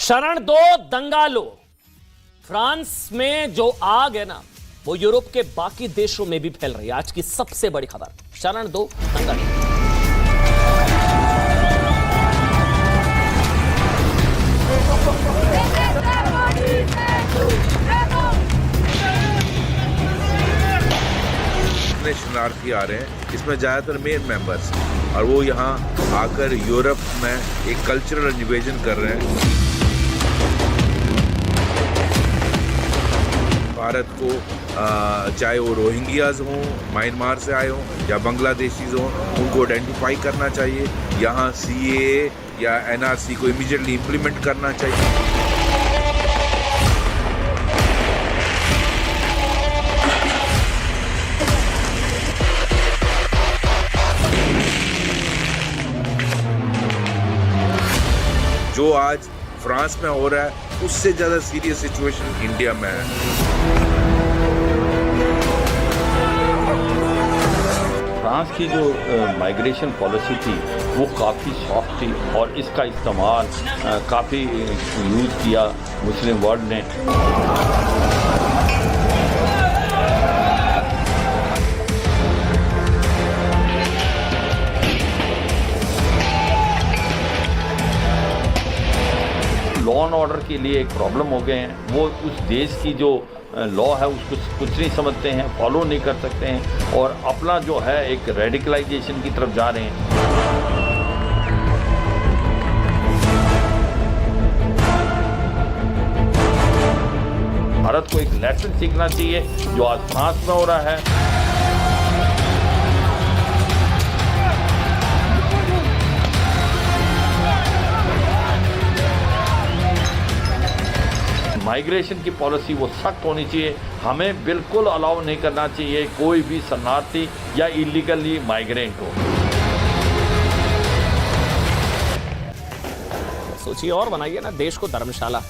शरण दो दंगा लो। फ्रांस में जो आग है ना, वो यूरोप के बाकी देशों में भी फैल रही है। आज की सबसे बड़ी खबर, शरण दो दंगा लो। इतने शरणार्थी आ रहे हैं, इसमें ज़्यादातर मेन मेंबर्स, और वो यहाँ आकर यूरोप में एक कल्चरल इन्वेजन कर रहे हैं। भारत को चाहे वो रोहिंग्याज हों, म्यांमार से आए हों या बांग्लादेशीज हों, उनको आइडेंटिफाई करना चाहिए। यहाँ CAA या NRC को इमीडिएटली इम्प्लीमेंट करना चाहिए। जो आज फ्रांस में हो रहा है, उससे ज़्यादा सीरियस सिचुएशन इंडिया में है। फ्रांस की जो माइग्रेशन पॉलिसी थी वो काफ़ी सॉफ्ट थी और इसका इस्तेमाल काफ़ी यूज़ किया मुस्लिम वर्ल्ड ने। लॉ एंड ऑर्डर के लिए एक प्रॉब्लम हो गए हैं। वो उस देश की जो लॉ है उसको कुछ नहीं समझते हैं, फॉलो नहीं कर सकते हैं और अपना जो है एक रेडिकलाइजेशन की तरफ जा रहे हैं। भारत को एक लेसन सीखना चाहिए जो आज फ्रांस में हो रहा है। माइग्रेशन की पॉलिसी वो सख्त होनी चाहिए। हमें बिल्कुल अलाउ नहीं करना चाहिए कोई भी शरणार्थी या इलीगली माइग्रेंट हो। सोचिए और बनाइए ना देश को धर्मशाला।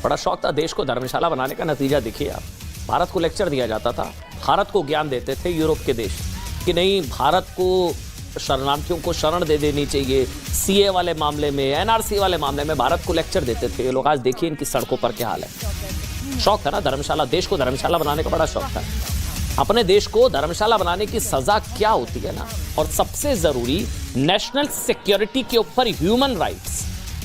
बड़ा शौक था देश को धर्मशाला बनाने का, नतीजा देखिए आप। भारत को लेक्चर दिया जाता था, भारत को ज्ञान देते थे यूरोप के देश कि नहीं, भारत को शरणार्थियों को शरण दे देनी चाहिए। CA वाले मामले में, NRC वाले मामले में भारत को लेक्चर देते थे ये लोग। आज देखिए इनकी सड़कों पर क्या हाल है। शौक था ना धर्मशाला, देश को धर्मशाला बनाने का बड़ा शौक था। अपने देश को धर्मशाला बनाने की सजा क्या होती है ना, और सबसे जरूरी नेशनल सिक्योरिटी के ऊपर ह्यूमन राइट्स,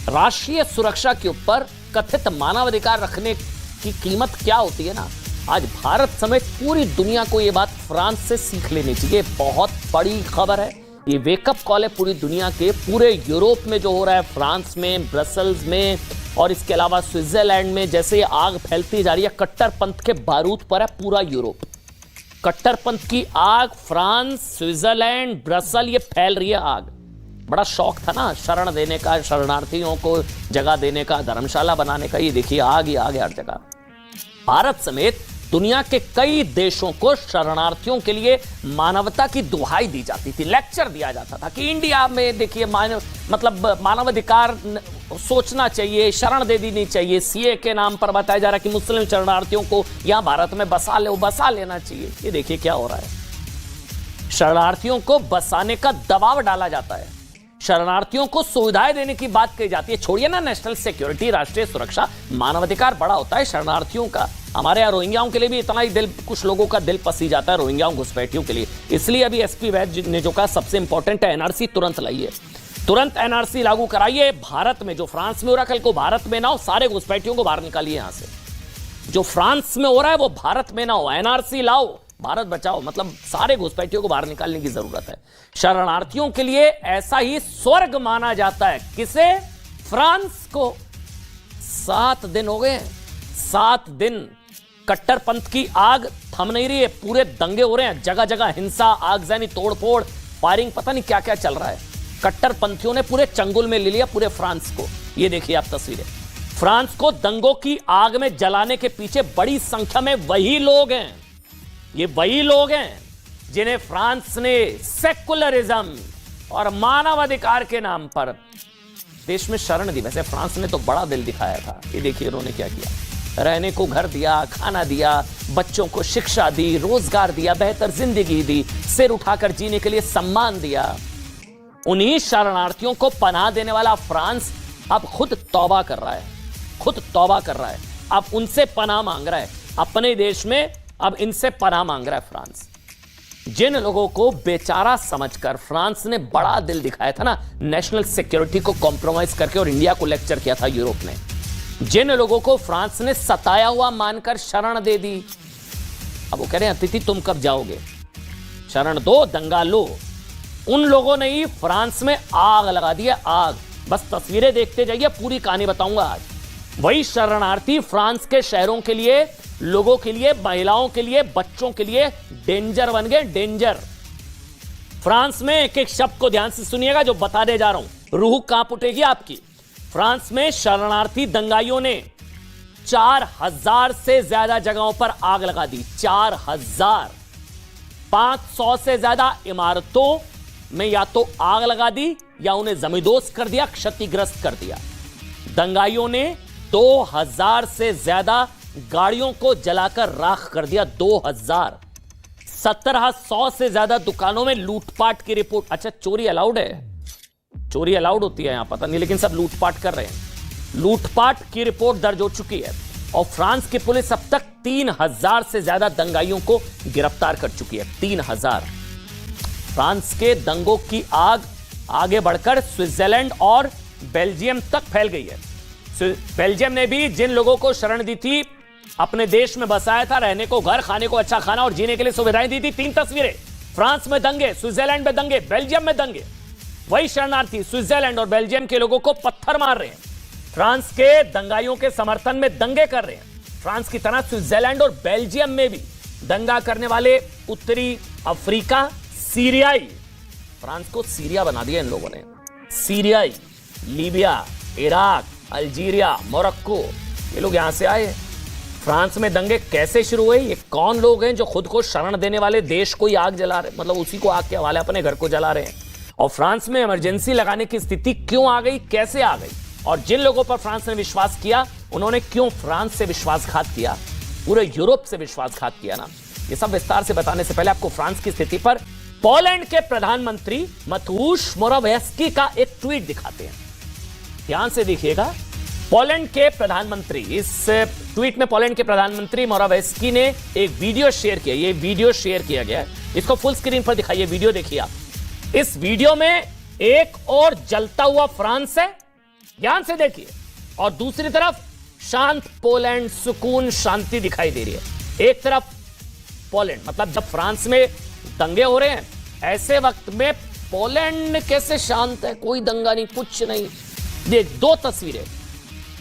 राष्ट्रीय सुरक्षा के ऊपर कथित मानवाधिकार रखने की कीमत क्या होती है ना, आज भारत समेत पूरी दुनिया को ये बात फ्रांस से सीख लेनी चाहिए। बहुत बड़ी खबर है, ये वेकअप कॉल है पूरी दुनिया के। पूरे यूरोप में जो हो रहा है, फ्रांस में, ब्रसल्स में और इसके अलावा स्विट्जरलैंड में, जैसे आग फैलती जा रही है, कट्टरपंथ के बारूद पर है पूरा यूरोप। कट्टरपंथ की आग फ्रांस, स्विट्जरलैंड, ब्रसल, ये फैल रही है आग। बड़ा शौक था ना शरण देने का, शरणार्थियों को जगह देने का, धर्मशाला बनाने का। ये देखिए आग ही आग है हर जगह। भारत समेत दुनिया के कई देशों को शरणार्थियों के लिए मानवता की दुहाई दी जाती थी, लेक्चर दिया जाता था कि इंडिया में देखिए मानवाधिकार सोचना चाहिए, शरण दे देनी चाहिए। CA के नाम पर बताया जा रहा है कि मुस्लिम शरणार्थियों को यहां भारत में बसा लेना चाहिए। ये देखिए क्या हो रहा है। शरणार्थियों को बसाने का दबाव डाला जाता है, शरणार्थियों को सुविधाएं देने की बात कही जाती है। छोड़िए ना नेशनल सिक्योरिटी, राष्ट्रीय सुरक्षा, मानवाधिकार बड़ा होता है शरणार्थियों का। हमारे यहाँ रोहिंग्याओं के लिए भी इतना ही दिल, कुछ लोगों का दिल पसी जाता है रोहिंग्याओं घुसपैठियों के लिए। इसलिए अभी SP वैद ने जो कहा सबसे इंपॉर्टेंट है, NRC तुरंत लाइए, तुरंत NRC लागू कराइए। भारत में जो फ्रांस में हो रहा है, कल को भारत में ना हो, सारे घुसपैठियों को बाहर निकालिए यहां से। जो फ्रांस में हो रहा है वो भारत में ना हो, NRC लाओ, भारत बचाओ। मतलब सारे घुसपैठियों को बाहर निकालने की जरूरत है। शरणार्थियों के लिए ऐसा ही स्वर्ग माना जाता है। किसे? फ्रांस को। 7 दिन हो गए, 7 दिन कट्टरपंथ की आग थम नहीं रही है। पूरे दंगे हो रहे हैं, जगह जगह हिंसा, आगजनी, तोड़फोड़, फायरिंग, पता नहीं क्या क्या चल रहा है। कट्टरपंथियों ने पूरे चंगुल में ले लिया पूरे फ्रांस को। ये देखिए आप तस्वीरें। फ्रांस को दंगों की आग में जलाने के पीछे बड़ी संख्या में वही लोग हैं, ये वही लोग हैं जिन्हें फ्रांस ने सेकुलरिज्म और मानवाधिकार के नाम पर देश में शरण दी। वैसे फ्रांस ने तो बड़ा दिल दिखाया था। ये देखिए उन्होंने क्या किया, रहने को घर दिया, खाना दिया, बच्चों को शिक्षा दी, रोजगार दिया, बेहतर जिंदगी दी, सिर उठाकर जीने के लिए सम्मान दिया। उन्हीं शरणार्थियों को पनाह देने वाला फ्रांस अब खुद तौबा कर रहा है। खुद तौबा कर रहा है, अब उनसे पनाह मांग रहा है अपने देश में, अब इनसे पनाह मांग रहा है फ्रांस। जिन लोगों को बेचारा समझकर फ्रांस ने बड़ा दिल दिखाया था ना, नेशनल सिक्योरिटी को कॉम्प्रोमाइज करके, और इंडिया को लेक्चर किया था यूरोप ने, जिन लोगों को फ्रांस ने सताया हुआ मानकर शरण दे दी, अब वो कह रहे हैं अतिथि तुम कब जाओगे, शरण दो, दंगा लो। उन लोगों ने ही फ्रांस में आग लगा दी है, आग। बस तस्वीरें देखते जाइए, पूरी कहानी बताऊंगा आज। वही शरणार्थी फ्रांस के शहरों के लिए, लोगों के लिए, महिलाओं के लिए, बच्चों के लिए डेंजर बन गए, डेंजर। फ्रांस में एक एक शब्द को ध्यान से सुनिएगा जो बताने जा रहा हूं, रूह कांप उठेगी आपकी। फ्रांस में शरणार्थी दंगाइयों ने 4000 से ज्यादा जगहों पर आग लगा दी, 4000। 500 से ज्यादा इमारतों में या तो आग लगा दी या उन्हें जमींदोज कर दिया, क्षतिग्रस्त कर दिया। दंगाइयों ने 2000 से ज्यादा गाड़ियों को जलाकर राख कर दिया, 2000। 1700 से ज्यादा दुकानों में लूटपाट की रिपोर्ट। अच्छा, चोरी अलाउड है, चोरी अलाउड होती है यहां, पता नहीं, लेकिन सब लूटपाट कर रहे हैं। लूटपाट की रिपोर्ट दर्ज हो चुकी है और फ्रांस की पुलिस अब तक 3000 से ज्यादा दंगाइयों को गिरफ्तार कर चुकी है, 3000। फ्रांस के दंगों की आग आगे बढ़कर स्विट्जरलैंड और बेल्जियम तक फैल गई है। बेल्जियम ने भी जिन लोगों को शरण दी थी, अपने देश में बसाया था, रहने को घर, खाने को अच्छा खाना और जीने के लिए सुविधाएं दी थी, 3 तस्वीरें। फ्रांस में दंगे, स्विट्जरलैंड में दंगे, बेल्जियम में दंगे। वही शरणार्थी स्विट्जरलैंड और बेल्जियम के लोगों को पत्थर मार रहे हैं, फ्रांस के दंगाइयों के समर्थन में दंगे कर रहे हैं। फ्रांस की तरह स्विट्जरलैंड और बेल्जियम में भी दंगा करने वाले उत्तरी अफ्रीका, सीरियाई, फ्रांस को सीरिया बना दिया इन लोगों ने, सीरियाई, लीबिया, इराक, अल्जीरिया, मोरक्को, ये लोग यहां से आए। फ्रांस में दंगे कैसे शुरू हुए, ये कौन लोग हैं जो खुद को शरण देने वाले देश को ही आग जला रहे, मतलब उसी को आग के हवाले अपने घर को जला रहे हैं। और फ्रांस में इमरजेंसी लगाने की स्थिति क्यों आ गई, कैसे आ गई, और जिन लोगों पर फ्रांस ने विश्वास किया उन्होंने क्यों फ्रांस से विश्वासघात किया, पूरे यूरोप से विश्वासघात किया ना, ये सब विस्तार से बताने से पहले आपको फ्रांस की स्थिति पर पोलैंड के प्रधानमंत्री मतूश मोरावेस्की का एक ट्वीट दिखाते हैं, ध्यान से देखिएगा। पोलैंड के प्रधानमंत्री, इस ट्वीट में पोलैंड के प्रधानमंत्री मोरावेस्की ने एक वीडियो शेयर किया, ये वीडियो शेयर किया गया है, इसको फुल स्क्रीन पर दिखाइए, वीडियो देखिए आप। इस वीडियो में एक और जलता हुआ फ्रांस है, ध्यान से देखिए, और दूसरी तरफ शांत पोलैंड, सुकून, शांति दिखाई दे रही है। एक तरफ पोलैंड, मतलब जब फ्रांस में दंगे हो रहे हैं ऐसे वक्त में पोलैंड कैसे शांत है, कोई दंगा नहीं, कुछ नहीं। ये 2 तस्वीरें,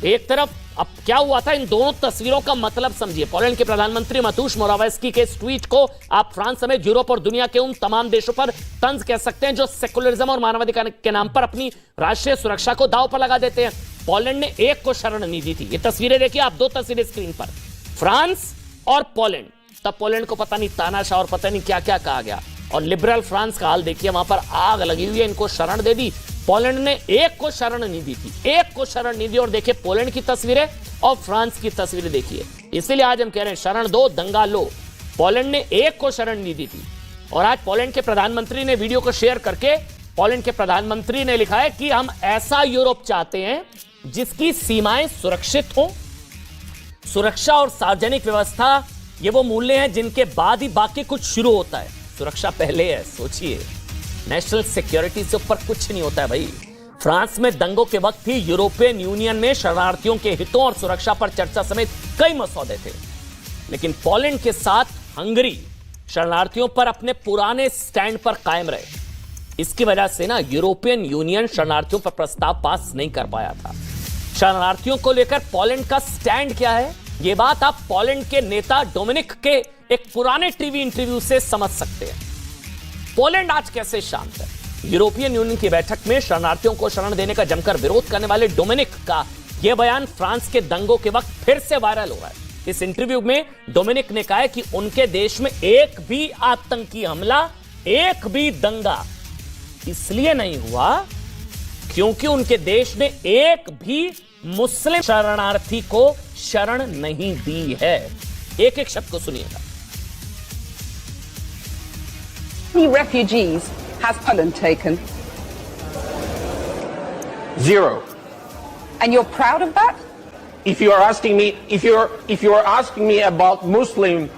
एक तरफ, अब क्या हुआ था, इन दोनों तस्वीरों का मतलब समझिए। पोलैंड के प्रधानमंत्री मतूश मोरावेस्की के इस ट्वीट को आप फ्रांस समेत यूरोप और दुनिया के उन तमाम देशों पर तंज कह सकते हैं जो सेकुलरिज्म और मानवाधिकार के नाम पर अपनी राष्ट्रीय सुरक्षा को दांव पर लगा देते हैं। पोलैंड ने एक को शरण नहीं दी थी, ये तस्वीरें देखिए आप, 2 तस्वीरें स्क्रीन पर, फ्रांस और पोलैंड। तब पोलैंड को पता नहीं तानाशाह और पता नहीं क्या क्या कहा गया, और लिबरल फ्रांस का हाल देखिए, वहां पर आग लगी हुई है, इनको शरण दे दी। पोलैंड ने एक को शरण नहीं दी थी, एक को शरण नहीं दी। और देखिए पोलैंड की तस्वीरें और फ्रांस की तस्वीरें देखिए, इसलिए आज हम कह रहे हैं शरण दो, दंगा लो। पोलैंड ने एक को शरण नहीं दी थी, और आज पोलैंड के प्रधानमंत्री ने वीडियो को शेयर करके, पोलैंड के प्रधानमंत्री ने लिखा है कि हम ऐसा यूरोप चाहते हैं जिसकी सीमाएं सुरक्षित हो। सुरक्षा और सार्वजनिक व्यवस्था, ये वो मूल्य हैं जिनके बाद ही बाकी कुछ शुरू होता है। सुरक्षा पहले है, सोचिए, नेशनल सिक्योरिटी से ऊपर कुछ नहीं होता है भाई। फ्रांस में दंगों के वक्त ही यूरोपियन यूनियन में शरणार्थियों के हितों और सुरक्षा पर चर्चा समेत कई मसौदे थे, लेकिन पोलैंड के साथ हंगरी शरणार्थियों पर अपने पुराने स्टैंड पर कायम रहे। इसकी वजह से ना यूरोपियन यूनियन शरणार्थियों पर प्रस्ताव पास नहीं कर पाया था। शरणार्थियों को लेकर पोलैंड का स्टैंड क्या है, यह बात आप पोलैंड के नेता डोमिनिक के एक पुराने टीवी इंटरव्यू से समझ सकते हैं। पोलैंड आज कैसे शांत है। यूरोपियन यूनियन की बैठक में शरणार्थियों को शरण देने का जमकर विरोध करने वाले डोमिनिक का यह बयान फ्रांस के दंगों के वक्त फिर से वायरल हुआ है। इस इंटरव्यू में डोमिनिक ने कहा है कि उनके देश में एक भी आतंकी हमला, एक भी दंगा इसलिए नहीं हुआ क्योंकि उनके देश ने एक भी मुस्लिम शरणार्थी को शरण नहीं दी है। एक एक शब्द को सुनिएगा। How many refugees has Poland taken? 0. And you're proud of that? If you are asking me, if you are asking me about Muslims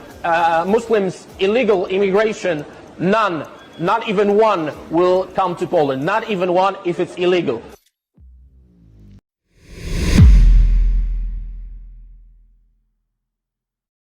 illegal immigration, none, not even one will come to Poland. Not even one if it's illegal.